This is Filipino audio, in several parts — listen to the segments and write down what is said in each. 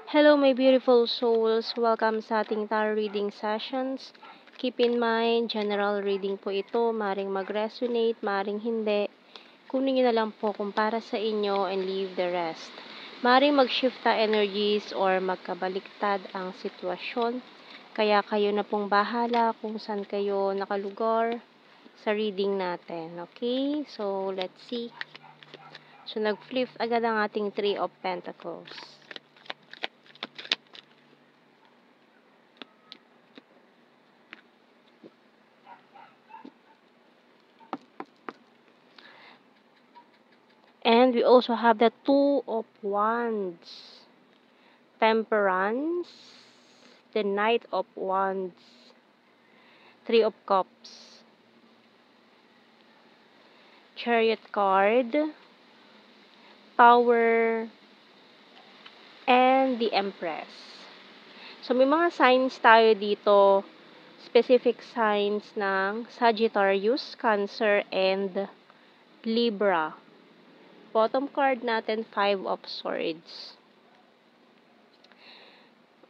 Hello, my beautiful souls. Welcome sa ating tarot reading sessions. Keep in mind, general reading po ito. Maring mag-resonate, maring hindi. Kunin nyo na lang po kung para sa inyo and leave the rest. Maring mag-shifta energies or magkabaliktad ang sitwasyon. Kaya kayo na pong bahala kung saan kayo nakalugar sa reading natin. Okay? So, let's see. So, nag-flip agad ang ating Three of Pentacles. And we also have the Two of Wands, Temperance, the Knight of Wands, Three of Cups, Chariot card, Tower, and the Empress. So, may mga signs tayo dito, specific signs ng Sagittarius, Cancer, and Libra. Bottom card natin, Five of Swords.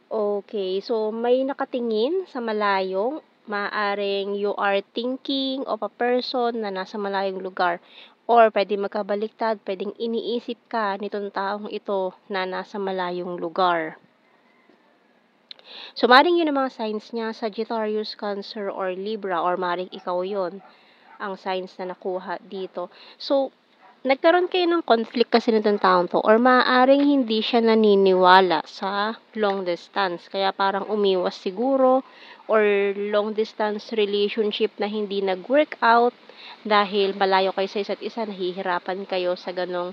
Okay, so may nakatingin sa malayong, maaring you are thinking of a person na nasa malayong lugar. Or pwede magkabaliktad, pwedeng iniisip ka nitong taong ito na nasa malayong lugar. So, maring yun ang mga signs niya, Sagittarius, Cancer, or Libra, or maring ikaw yon ang signs na nakuha dito. So, nagkaroon kayo ng conflict kasi nitong taong to, or maaaring hindi siya naniniwala sa long distance. Kaya parang umiwas siguro, or long distance relationship na hindi nag-work out dahil malayo kayo sa isa't isa, nahihirapan kayo sa ganong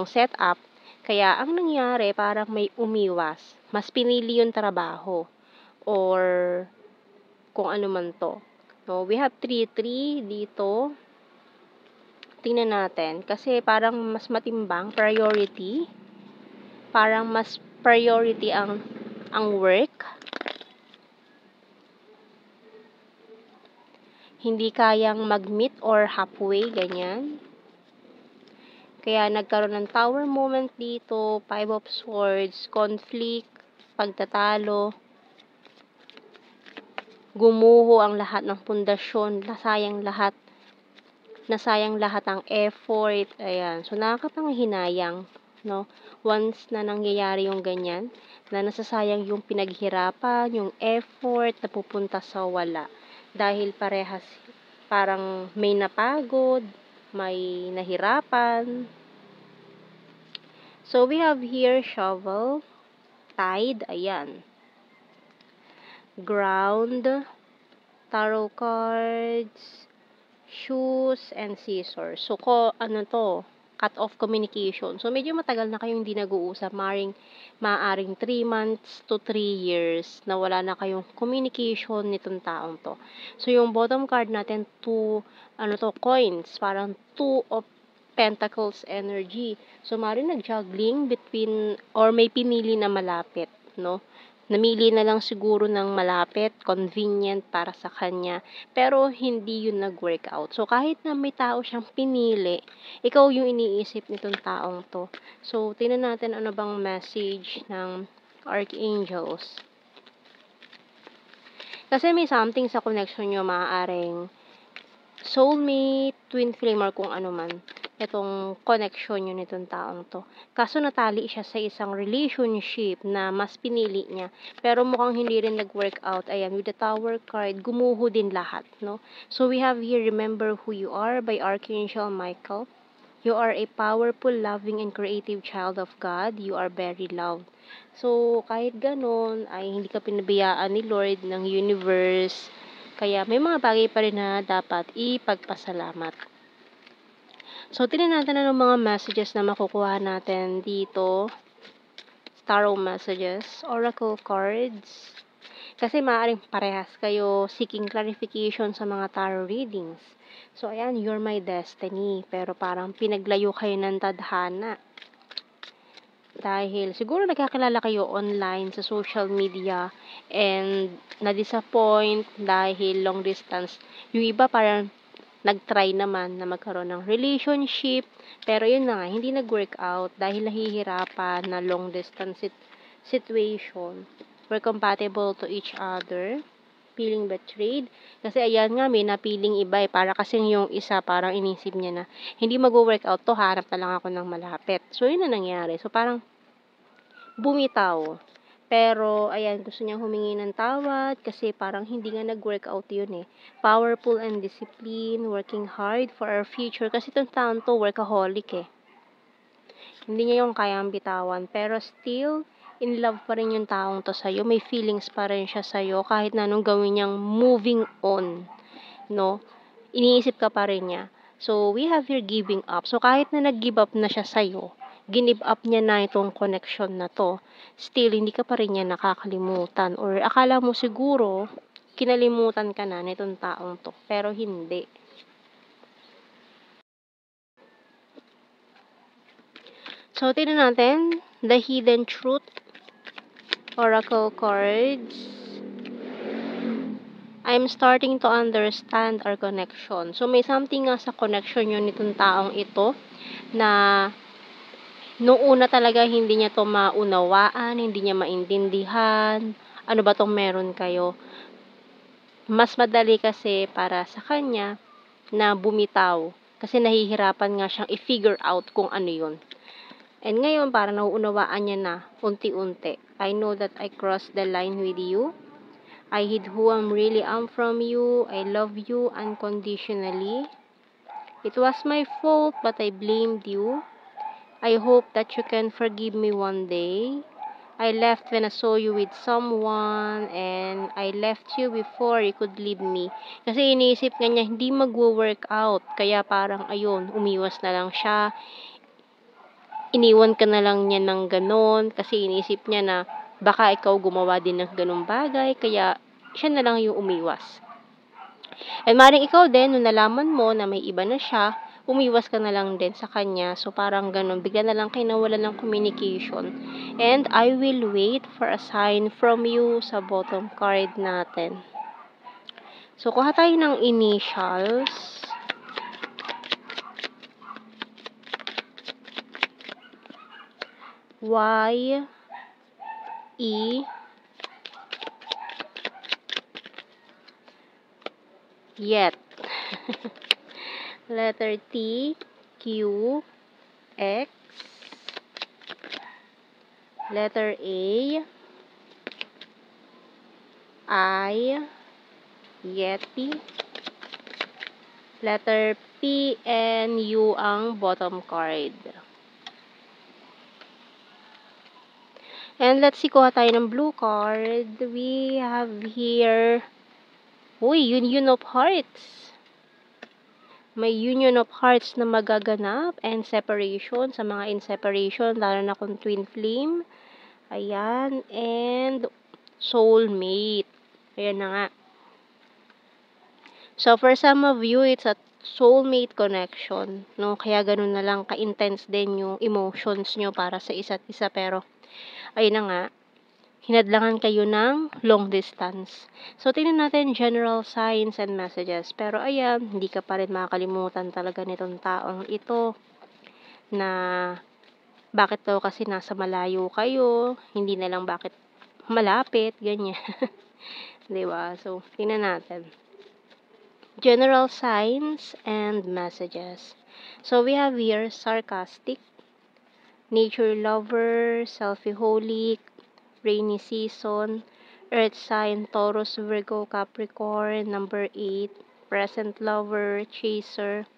setup. Kaya ang nangyari, parang may umiwas. Mas pinili yung trabaho or kung ano man to. So, we have 3-3 dito. Tingnan natin. Kasi parang mas matimbang, priority. Parang mas priority ang work. Hindi kayang mag-meet or halfway, ganyan. Kaya nagkaroon ng tower moment dito, Five of Swords, conflict, pagtatalo. Gumuho ang lahat ng pundasyon, nasayang lahat ang effort. Ayan. So, nakakapanghinayang, no? Once na nangyayari yung ganyan, na nasasayang yung pinaghirapan, yung effort na pupunta sa wala. Dahil parehas, parang may napagod, may nahirapan. So, we have here shovel, tide, ayan. Ground, tarot cards, shoes, and scissors. So, cut off communication. So, medyo matagal na kayong hindi nag-uusap. Maaring 3 months to 3 years na wala na kayong communication nitong taong to. So, yung bottom card natin, coins. Parang 2 of Pentacles energy. So, maaring nag-juggling between, or may pinili na malapit, no? Namili na lang siguro ng malapit, convenient para sa kanya, pero hindi yun nag-work out. So, kahit na may tao siyang pinili, ikaw yung iniisip nitong taong to. So, tingnan natin ano bang message ng Archangels. Kasi may something sa connection nyo, maaaring soulmate, twin flame, or kung ano man itong connection yun nitong taong to. Kaso natali siya sa isang relationship na mas pinili niya. Pero mukhang hindi rin nag-work out. Ayan, with the Tower card, gumuho din lahat, no? So, we have here, Remember Who You Are by Archangel Michael. You are a powerful, loving, and creative child of God. You are very loved. So, kahit ganon, ay hindi ka pinabiyaan ni Lord ng universe. Kaya may mga bagay pa rin na dapat ipagpasalamat. So, tingnan natin ano mga messages na makukuha natin dito. Tarot messages, oracle cards. Kasi maaaring parehas kayo seeking clarification sa mga tarot readings. So, ayan, you're my destiny. Pero parang pinaglayo kayo ng tadhana. Dahil siguro nagkakilala kayo online sa social media and na-disappoint dahil long distance. Yung iba parang nag-try naman na magkaroon ng relationship, pero yun na nga, hindi nag-work out dahil nahihirapan na long distance situation. We're compatible to each other. Feeling betrayed. Kasi ayan nga, may napiling iba para kasing yung isa parang inisip niya na hindi mag-workout to, harap na lang ako ng malapit. So, yun na nangyari. So, parang bumitaw. Pero, ayan, gusto niyang humingi ng tawad kasi parang hindi nga nag-workout yun eh. Powerful and discipline, working hard for our future. Kasi itong taon to, workaholic eh. Hindi niya yung kayang bitawan. Pero still, in love pa rin yung taong to sa'yo. May feelings pa rin siya sa'yo kahit na anong gawin niyang moving on. No? Iniisip ka pa rin niya. So, we have here giving up. So, kahit na nag-give up na siya sa'yo, give up niya na itong connection na to, still, hindi ka pa rin niya nakakalimutan. Or akala mo siguro, kinalimutan ka na nitong taong to. Pero hindi. So, tingnan natin, the hidden truth, oracle cards. I'm starting to understand our connection. So, may something nga sa connection yun nitong taong ito na nung una talaga hindi niya to maunawaan, hindi niya maintindihan, ano ba tong meron kayo. Mas madali kasi para sa kanya na bumitaw kasi nahihirapan nga siyang i-figure out kung ano yun. And ngayon, parang nauunawaan niya na unti-unti. I know that I crossed the line with you. I hid who I really am from you. I love you unconditionally. It was my fault, but I blamed you. I hope that you can forgive me one day. I left when I saw you with someone, and I left you before you could leave me. Kasi iniisip nga niya, hindi mag-work out. Kaya parang, ayun, umiwas na lang siya. Iniwan ka na lang niya ng ganon. Kasi iniisip niya na, baka ikaw gumawa din ng ganung bagay, kaya siya na lang yung umiwas. And maring ikaw din, nung nalaman mo na may iba na siya, umiwas ka na lang din sa kanya. So, parang ganun, bigla na lang kayo nawalan ng communication. And I will wait for a sign from you sa bottom card natin. So, kuha tayo ng initials. Y, E, yet. Letter T, Q, X. Letter A, I, Yeti. Letter P and U ang bottom card. And let's see, kuha tayo ng blue card. We have here, Union of Hearts. May Union of Hearts na magaganap and separation sa mga in separation, lalo na kung twin flame. Ayan. And soulmate. Ayan na nga. So, for some of you, it's a soulmate connection. No? Kaya ganun na lang ka-intense din yung emotions nyo para sa isa't isa. Pero, ayun na nga, hinadlangan kayo ng long distance. So, tingnan natin general signs and messages. Pero, ayan, hindi ka pa rin makakalimutan talaga nitong taong ito na bakit daw kasi nasa malayo kayo, hindi na lang bakit malapit, ganyan. Diba? So, tingnan natin. General signs and messages. So, we have here sarcastic, nature lover, selfie-holic, rainy season, earth sign, Taurus, Virgo, Capricorn, number 8, present lover, chaser,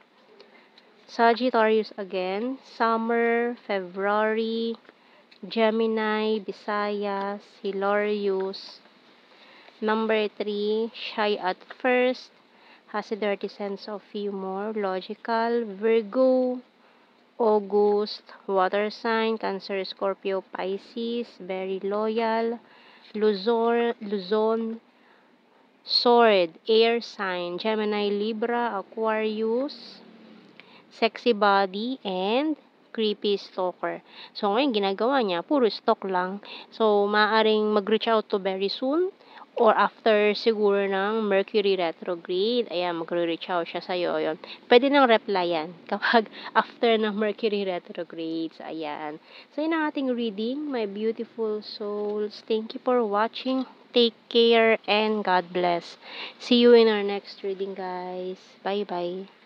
Sagittarius again, summer, February, Gemini, Visayas, Hilarious, number 3, shy at first, has a dirty sense of humor, logical, Virgo, August, water sign, Cancer, Scorpio, Pisces, very loyal, Luzon, sword, air sign, Gemini, Libra, Aquarius, sexy body, and creepy stalker. So, ngayon, ginagawa niya, puro stalk lang. So, maaaring mag-reach out to very soon, or after siguro ng Mercury retrograde, ayan, magre-reach out siya sa'yo, yun. Pwede nang replyan kapag after ng Mercury retrograde. So, ayan. So, yun ang ating reading, my beautiful souls. Thank you for watching. Take care and God bless. See you in our next reading, guys. Bye-bye.